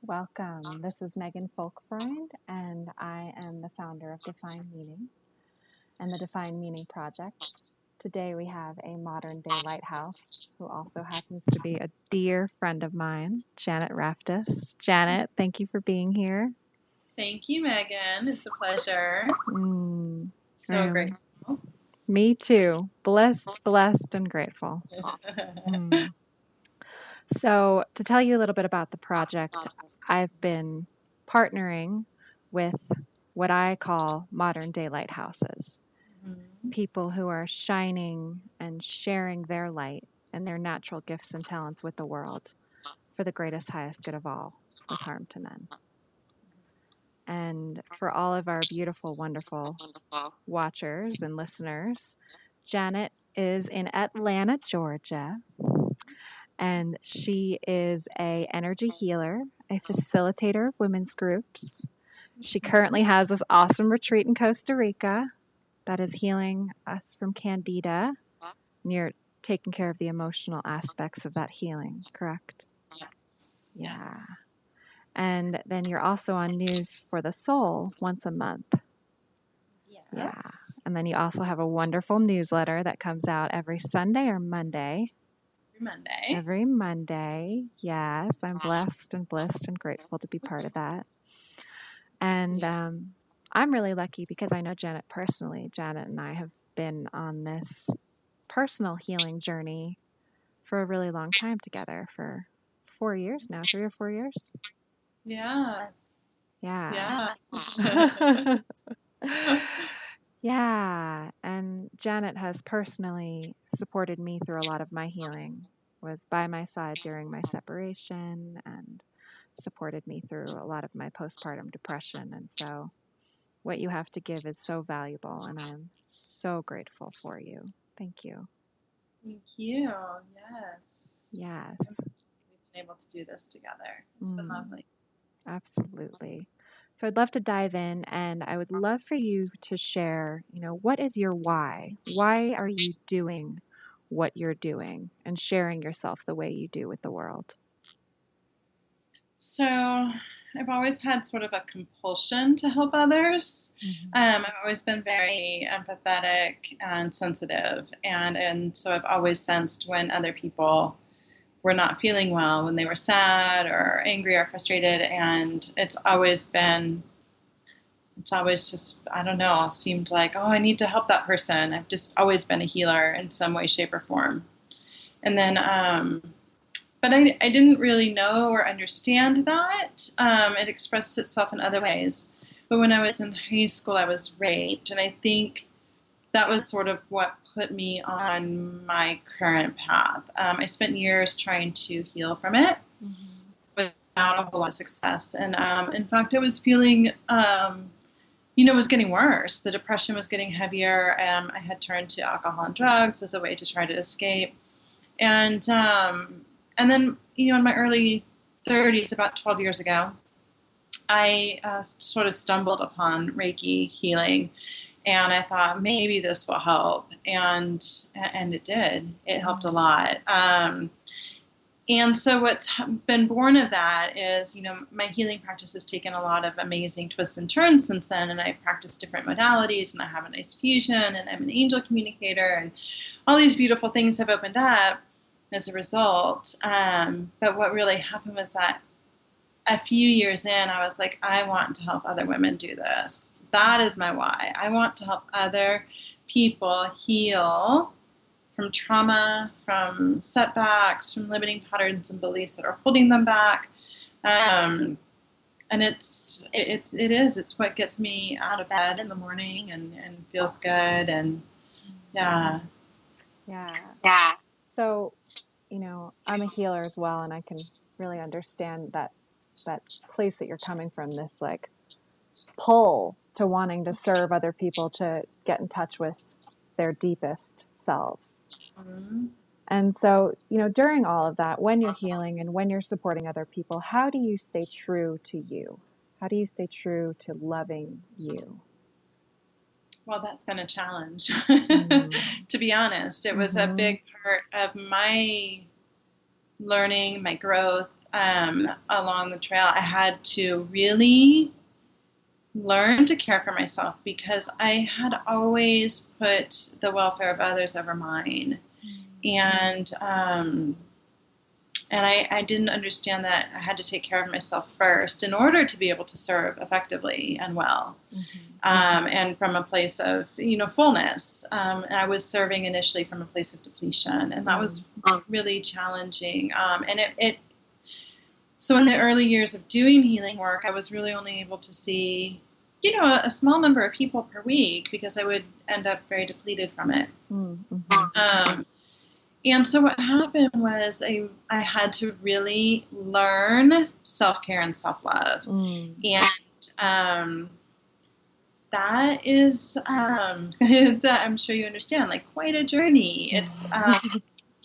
Welcome. This is Megan Folk-Freund, and I am the founder of Define Meaning and the Define Meaning Project. Today we have a Modern Day Lighthouse who also happens to be a dear friend of mine, Janet Raftis. Janet, thank you for being here. Thank you, Megan. It's a pleasure. So Um, grateful. Me too. Blessed, and grateful. Mm. So, to tell you a little bit about the project, I've been partnering with what I call modern day lighthouses, Mhm. people who are shining and sharing their light and their natural gifts and talents with the world for the greatest, highest good of all, with harm to none. And for all of our beautiful, wonderful watchers and listeners, Janet is in Atlanta, Georgia, and she is a energy healer, a facilitator of women's groups. She currently has this awesome retreat in Costa Rica that is healing us from candida, and you're taking care of the emotional aspects of that healing, correct? Yes. Yeah. Yes. And then you're also on News for the Soul once a month. Yeah. Yes. And then you also have a wonderful newsletter that comes out every Sunday or Monday. Every Monday. Every Monday. Yes, I'm blessed and grateful to be part of that. And Yes. I'm really lucky because I know Janet personally. Janet and I have been on this personal healing journey for a really long time together, for 4 years now, 3 or 4 years. Yeah. Yeah. Yeah. Yeah. And Janet has personally supported me through a lot of my healing, was by my side during my separation, and supported me through a lot of my postpartum depression. And so what you have to give is so valuable, and I am so grateful for you. Thank you. Thank you. Yes. Yes. We've been able to do this together. It's been lovely. Absolutely. So I'd love to dive in, and I would love for you to share, what is your why? Why are you doing what you're doing and sharing yourself the way you do with the world? So I've always had sort of a compulsion to help others. I've always been very empathetic and sensitive, and so I've always sensed when other people were not feeling well, when they were sad or angry or frustrated, and it's always just, I don't know, seemed like, oh, I need to help that person. I've just always been a healer in some way, shape, or form. And then but I didn't really know or understand that. It expressed itself in other ways. But when I was in high school, I was raped, and I think that was sort of what put me on my current path. I spent years trying to heal from it without a whole lot of success. And in fact, I was feeling, it was getting worse. The depression was getting heavier. I had turned to alcohol and drugs as a way to try to escape. And then, in my early 30s, about 12 years ago, I sort of stumbled upon Reiki healing, and I thought maybe this will help, and it did. It helped a lot. And so what's been born of that is, my healing practice has taken a lot of amazing twists and turns since then, and I practice different modalities, and I have a nice fusion, and I'm an angel communicator, and all these beautiful things have opened up as a result. But what really happened was that a few years in, I was like, I want to help other women do this. That is my why. I want to help other people heal from trauma, from setbacks, from limiting patterns and beliefs that are holding them back. And it's what gets me out of bed in the morning and feels good. And yeah. Yeah. So, I'm a healer as well, and I can really understand that place that you're coming from, this like pull to wanting to serve other people, to get in touch with their deepest selves. Mm-hmm. And so, during all of that, when you're healing and when you're supporting other people, how do you stay true to you? How do you stay true to loving you? Well, that's been a challenge, Mm. to be honest. It was a Mm-hmm. big part of my learning, my growth, along the trail. I had to really learn to care for myself because I had always put the welfare of others over mine. And I didn't understand that I had to take care of myself first in order to be able to serve effectively and well. And from a place of, fullness. I was serving initially from a place of depletion, and that was really challenging. So in the early years of doing healing work, I was really only able to see, a small number of people per week because I would end up very depleted from it. And so what happened was I had to really learn self-care and self-love. And that is, I'm sure you understand, like quite a journey. It's,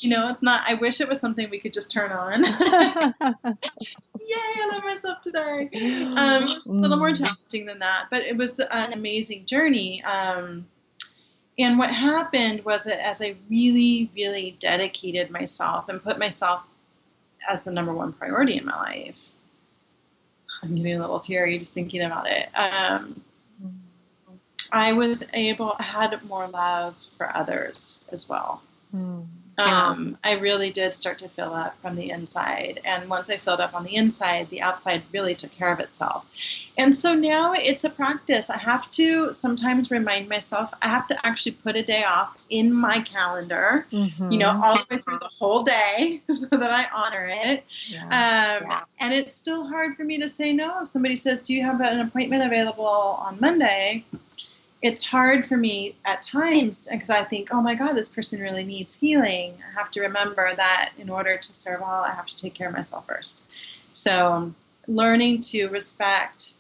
it's not, I wish it was something we could just turn on. Yay, I love myself today. It's a little more challenging than that, but it was an amazing journey. And what happened was that as I really, really dedicated myself and put myself as the number one priority in my life, I'm getting a little teary just thinking about it. I had more love for others as well. I really did start to fill up from the inside. And once I filled up on the inside, the outside really took care of itself. And so now it's a practice. I have to sometimes remind myself, I have to actually put a day off in my calendar, all the way through the whole day so that I honor it. And it's still hard for me to say no. If somebody says, do you have an appointment available on Monday? It's hard for me at times because I think, oh my God, this person really needs healing. I have to remember that in order to serve all, I have to take care of myself first. So learning to respect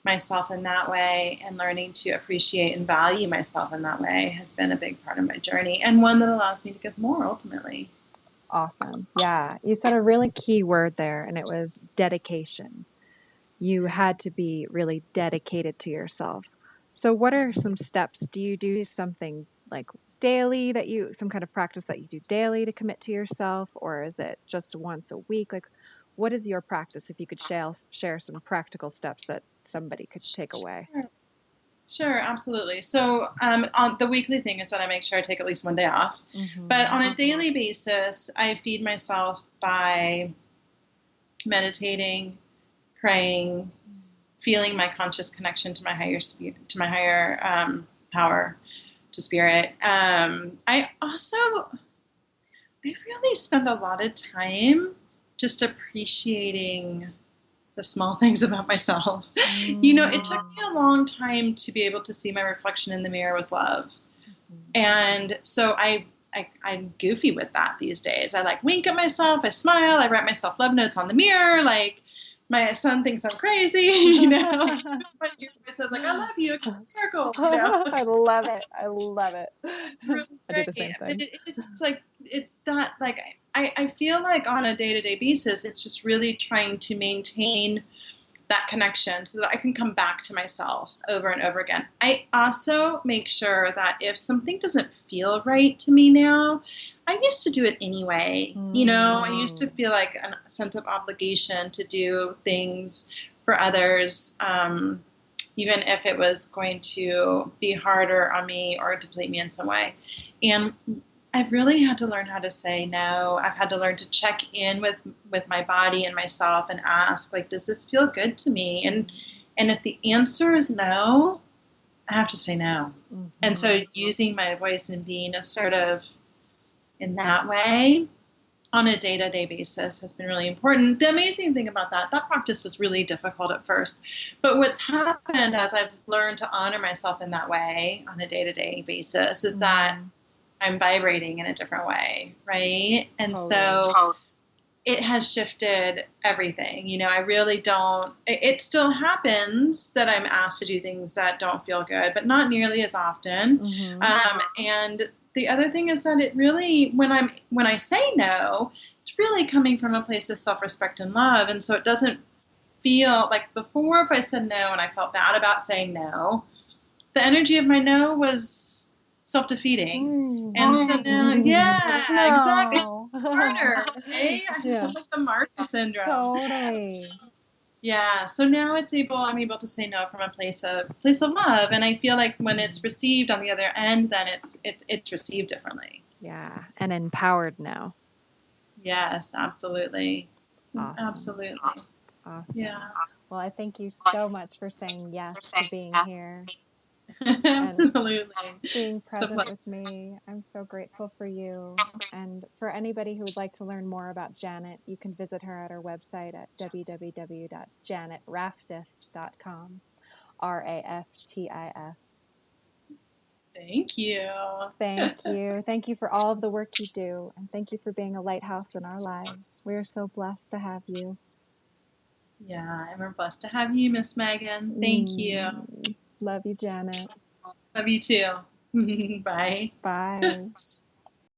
myself in that way and learning to appreciate and value myself in that way has been a big part of my journey, and one that allows me to give more ultimately. Awesome. Yeah. You said a really key word there, and it was dedication. You had to be really dedicated to yourself. So what are some steps? Do you do something like daily some kind of practice that you do daily to commit to yourself, or is it just once a week? Like, what is your practice? If you could share some practical steps that somebody could take away. Sure, absolutely. So on the weekly thing is that I make sure I take at least one day off. But on a daily basis, I feed myself by meditating, praying, feeling my conscious connection to my higher power, to spirit. I really spend a lot of time just appreciating the small things about myself. It took me a long time to be able to see my reflection in the mirror with love. And so I'm goofy with that these days. I wink at myself, I smile, I write myself love notes on the mirror, my son thinks I'm crazy, says I love you, it's a miracle, I love it. I love it. It's really I great. do the same thing. I feel like on a day-to-day basis, it's just really trying to maintain that connection so that I can come back to myself over and over again. I also make sure that if something doesn't feel right to me now, I used to do it anyway. I used to feel like a sense of obligation to do things for others, even if it was going to be harder on me or deplete me in some way. And I've really had to learn how to say no. I've had to learn to check in with my body and myself and ask, does this feel good to me? And if the answer is no, I have to say no. And so using my voice and being assertive in that way on a day-to-day basis has been really important. The amazing thing about that practice was really difficult at first. But what's happened as I've learned to honor myself in that way on a day-to-day basis is that I'm vibrating in a different way, right? And so it has shifted everything. I really don't, it still happens that I'm asked to do things that don't feel good, but not nearly as often. And the other thing is that it really, when I say no, it's really coming from a place of self-respect and love. And so it doesn't feel like before, if I said no and I felt bad about saying no, the energy of my no was self-defeating. And so now, yeah, exactly. No. It's harder, right? Yeah. Like the martyr syndrome. Totally. Yeah. So now I'm able to say no from a place of love. And I feel like when it's received on the other end, then it's received differently. Yeah. And empowered now. Yes, absolutely. Awesome. Absolutely. Awesome. Yeah. Well, I thank you so much for saying yes to being here. Absolutely. Being present with me. I'm so grateful for you. And for anybody who would like to learn more about Janet, you can visit her at her website at www.janetraftis.com. Raftis. Thank you. Thank you. Thank you for all of the work you do. And thank you for being a lighthouse in our lives. We are so blessed to have you. Yeah, and we're blessed to have you, Miss Megan. Thank you. Love you, Janet. Love you too. Bye. Bye.